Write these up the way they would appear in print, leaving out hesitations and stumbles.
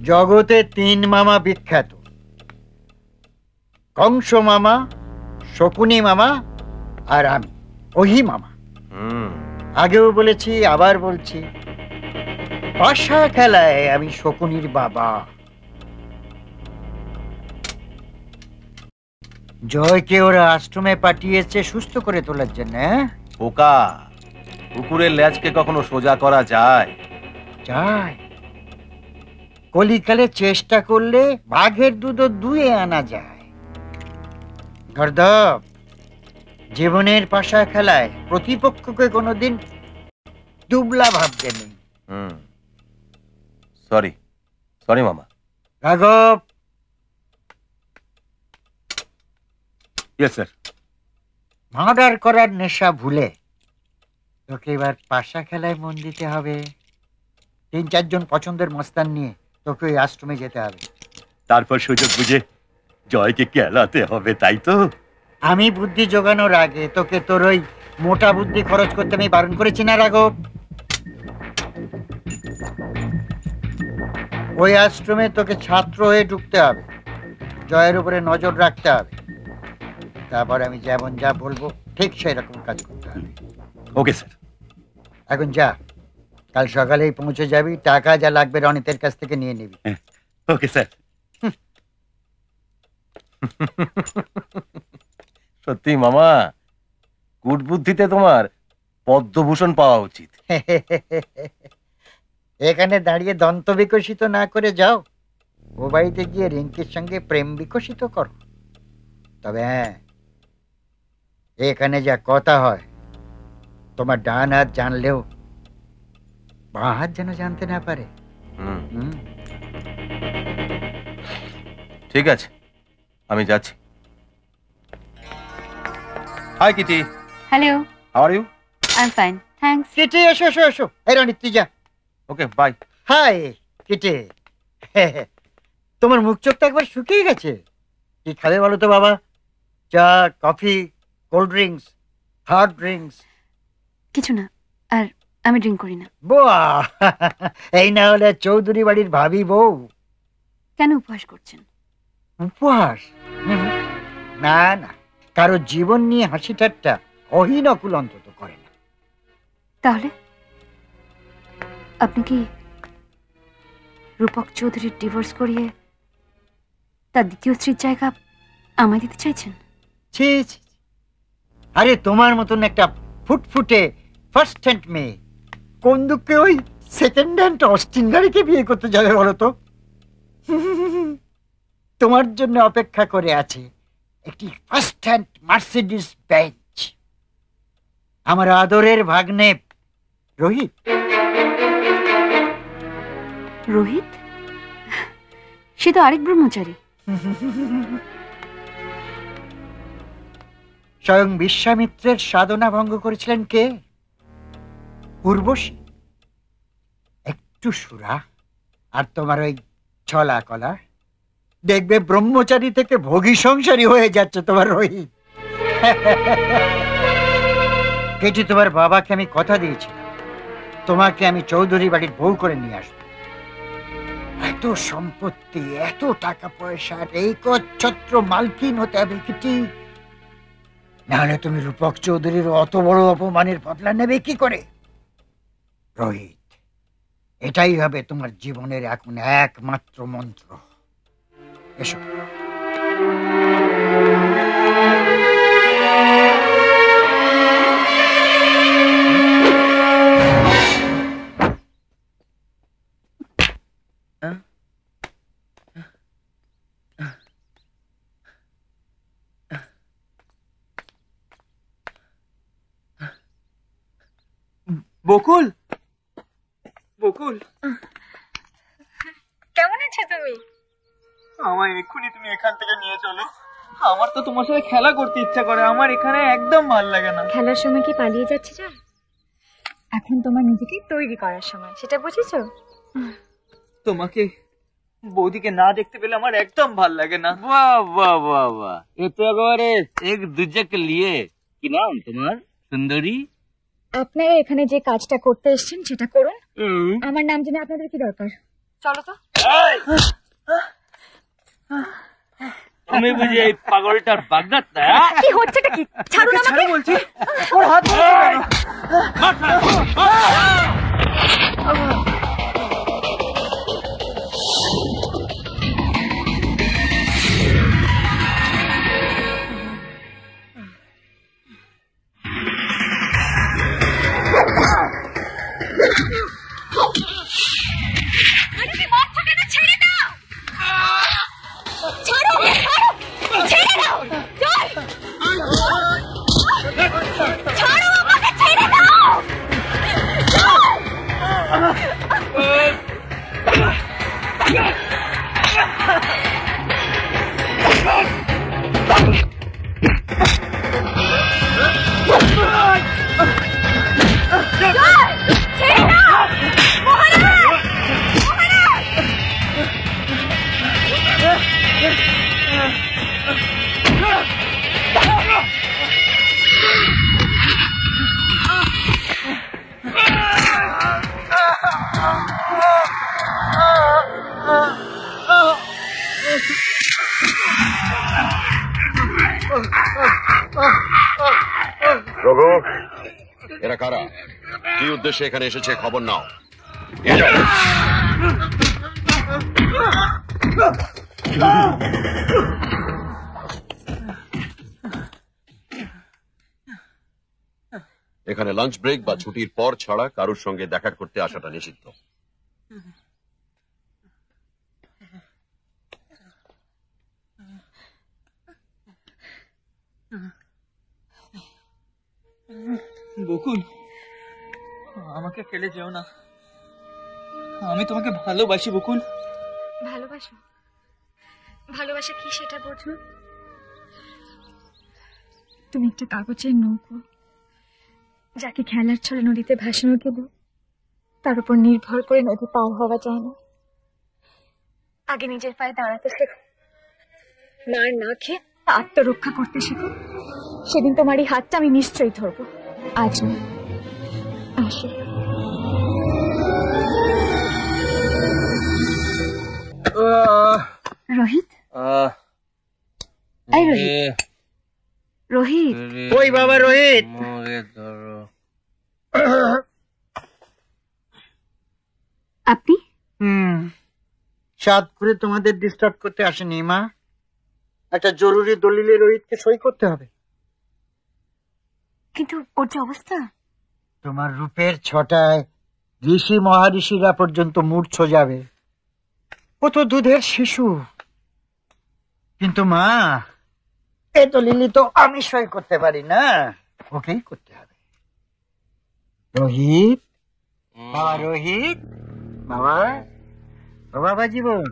জগতে 3 মামা বিখ্যাত, কংস মামা, শকুনি মামা আর আমি ওহি মামা। আগেও বলেছি, আবার বলছি, পাশা খেলায় আমি শকুনির বাবা। জয়কে ওরা আশ্রমে পাঠিয়েছে সুস্থ করে তোলার জন্য। পোকা, কুকুরের লেজকে কখনো সোজা করা যায়? যায়। কলিকালে চেষ্টা করলে বাঘের দুধও দুয়ে আনা যায়। গর্দভ, জীবনের পাশা খেলায় প্রতিপক্ষকে কোনোদিন দুবলা ভাবতে নেই। সরি সরি মামা। রাঘব। Yes sir. মার্ডার করার নেশা ভুলে তোকে এবার পাশা খেলায় মন দিতে হবে। 3-4 জন পছন্দের মস্তান নিয়ে তোকে ওই আশ্রমে যেতে হবে। তারপর সুযোগ বুঝে জয়কে খেলাতে হবে, তাই তো? আমি বুদ্ধি জোগানোর আগে তোকে তোর ওই মোটা বুদ্ধি খরচ করতে আমি বারণ করেছি না রাঘব? ওই আশ্রমে তোকে ছাত্র হয়ে ঢুকতে হবে, জয়ের উপরে নজর রাখতে হবে, তারপর আমি যেমন যা বলবো ঠিক সেই রকম কাজ করতে হবে। Okay sir. এখন যা, কাল সকালেই পৌঁছে যাবি, টাকা যা লাগবে রনিতের কাছ থেকে নিয়ে নিবি। Okay sir. সত্যি মামা, কূটবুদ্ধিতে তোমার পদ্মভূষণ পাওয়া উচিত। এখানে দাঁড়িয়ে দন্ত বিকশিত না করে যাও, ও বাড়িতে গিয়ে রিঙ্কির সঙ্গে প্রেম বিকশিত করো। তবে হ্যাঁ, এখানে যা কথা হয়, তোমার ডান হাত জানলেও বাঁ হাত যেন জানতে না পারে। ঠিক আছে, আমি যাচ্ছি। Hi Kitty. Hello. How are you? I am fine, thanks. Kitty এসো এসো এসো। এই রনি তুই যা। Okay, bye. Hi Kitty. তোমার মুখ চোখটা একবার শুকিয়ে গেছে। কি খাবে বলো তো বাবা? চা, coffee, cold drinks, hard drinks? কিছু না, আর আমি ড্রিঙ্ক করি না। বাহ, এই না হলে চৌধুরী বাড়ির ভাবি বউ। কেন উপহাস করছেন? উপহাস? না না, কারো জীবন নিয়ে হাসি ঠাট্টা অহীন অকুল অন্তত করে না। তাহলে আপনি কি রূপক চৌধুরীর ডিভোর্স করিয়ে তার দ্বিতীয় স্ত্রীর জায়গা আমায় দিতে চাইছেন? ছি ছি, আরে তোমার মতন একটা ফুটফুটে ফার্স্ট হ্যান্ড মেয়ে কোন দুঃখে ওই সেকেন্ড হ্যান্ড অস্টিন গাড়িকে বিয়ে করতে যাবে বলো তো? তোমার জন্য অপেক্ষা করে আছে একটি ফার্স্ট হ্যান্ড মার্সিডিজ বেঞ্চ। আমার আদরের ভাগ্নে রোহিত। রোহিত? সে তো আরেক ব্রহ্মচারী। স্বয়ং বিশ্বামিত্রের সাধনা ভঙ্গ করেছিলেন কে? উর্বশী। একটু সুরা আর তোমার ওই ছলা কলা, দেখবে ব্রহ্মচারী থেকে ভোগী সংসারী হয়ে যাচ্ছে তোমার রোহিত। কেটি, তোমার বাবাকে আমি কথা দিয়েছিলাম তোমাকে আমি চৌধুরী বাড়ির বউ করে নিয়ে আসবো। এত সম্পত্তি, এত টাকা পয়সার এই কচ্ছত্র মালকিন হতে হবে কেটি, নাহলে তুমি রূপক চৌধুরীর অত বড় অপমানের বদলা নেবে কি করে? রোহিত, এটাই হবে তোমার জীবনের এখন একমাত্র মন্ত্র। এসো। বকুল, বকুল, কেমন আছো তুমি? আমায় এক্ষুনি তুমি এখান থেকে নিয়ে চলো। আমার তো তোমার সাথে খেলা করতে ইচ্ছা করে, আমার এখানে একদম ভালো লাগে না। খেলার সময় কি পালিয়ে যাচ্ছে যা? এখন তোমার নিজেকে তৈরি করার সময়, সেটা বুঝেছো? তোমাকে বৌদিকে না দেখতে পেলে আমার একদম ভাল লাগে না। বাহ বাহ বাহ বাহ, এ তো একেবারে এক দুজে কে লিয়ে। কি নাম তোমার? সুন্দরী। আপনারা এখানে যে কাজটা করতে এসেছেন সেটা করুন। আমার নাম জেনে আপনাদের কি দরকার? চলো তো। তুমি বুঝি এই পাগলটার বাগদাত্তা? কি হচ্ছেটা কি? ছাড়ো না আমাকে। বলছি ওর হাত রঘু, এরা কারা? কি উদ্দেশ্যে এখানে এসেছে খবর নাও। এখানে লাঞ্চ ব্রেক বা ছুটির পর ছাড়া কারোর সঙ্গে দেখা করতে আসাটা নিষিদ্ধ। বকুল, আমাকে ফেলে যেও না। আমি তোমাকে ভালোবাসি বকুল। ভালোবাসো? ভালোবাসা কি সেটা বোঝো? তুমি একটা কাগজের নৌকো, যাকে খেলার ছলে নদীতে ভাসানো গেল তার উপর নির্ভর করে নদী পার হওয়া যায় না। আগে নিজের পায়ে দাঁড়াতে শেখো, মার না খেয়ে আত্মরক্ষা করতে শেখো। সেদিন তোমার এই হাতটা আমি নিশ্চয়ই ধরবো, আজ না। আসো। রোহিত, এই রোহিত, রোহিত, ওই বাবা রোহিত, আপনি? সাত করে তোমাদের ডিস্টার্ব করতে আসেনি মা। একটা জরুরি দলিলে রোহিতকে সই করতে হবে। কিন্তু ওর যে অবস্থা। তোমার রূপের ছটায় ঋষি মহারিষিরা পর্যন্ত মূর্ছ যাবে। ও তো দুধের শিশু। কিন্তু মা, এ দলিল তো আমি সই করতে পারি না, ওকেই করতে হবে। রোহিত, বাবা রোহিত, বাবা, ও বাবা জীবন,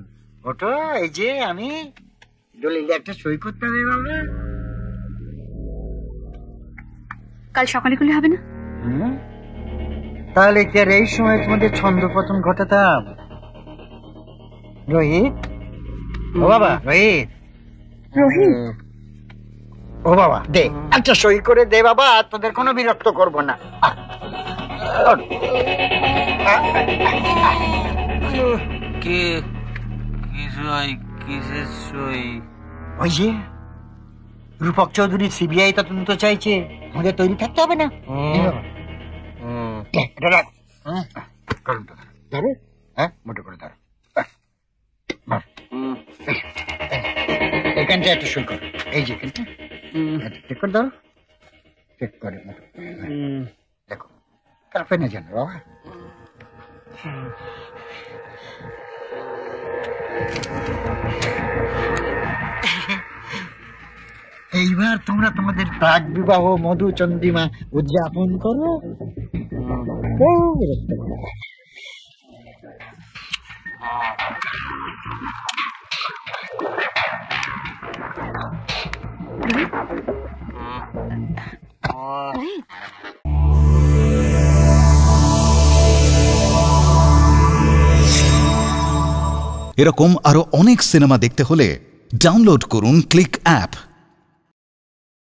ওটো, এই যে আমি দলিলে একটা সই করতে হবে বাবা। কাল সকালে করলে হবে না? তাহলে কি আর এই সময় তোমাদের ছন্দপতন ঘটাতাম? রোহিত, ও বাবা রোহিত, রোহিত, ও বাবা দে একটা সই করে দে বাবা, তোদের কোনো বিরক্ত করব না। ওই যে রূপক চৌধুরী সিবিআই তদন্ত চাইছে, আমাদের তৈরি থাকতে হবে না? ধরো, হ্যাঁ মোটো করে ধরো। এখানটা একটা সই করো, এই যে এখানটা চেক করে ধরো, চেক করে দেখো কাঁপে না যেন বাবা। এইবার তোমরা তোমাদের প্রাক বিবাহ মধু চন্দ্রিমা উদযাপন করো। এরকম আরো অনেক সিনেমা দেখতে হলে ডাউনলোড করুন ক্লিক অ্যাপ।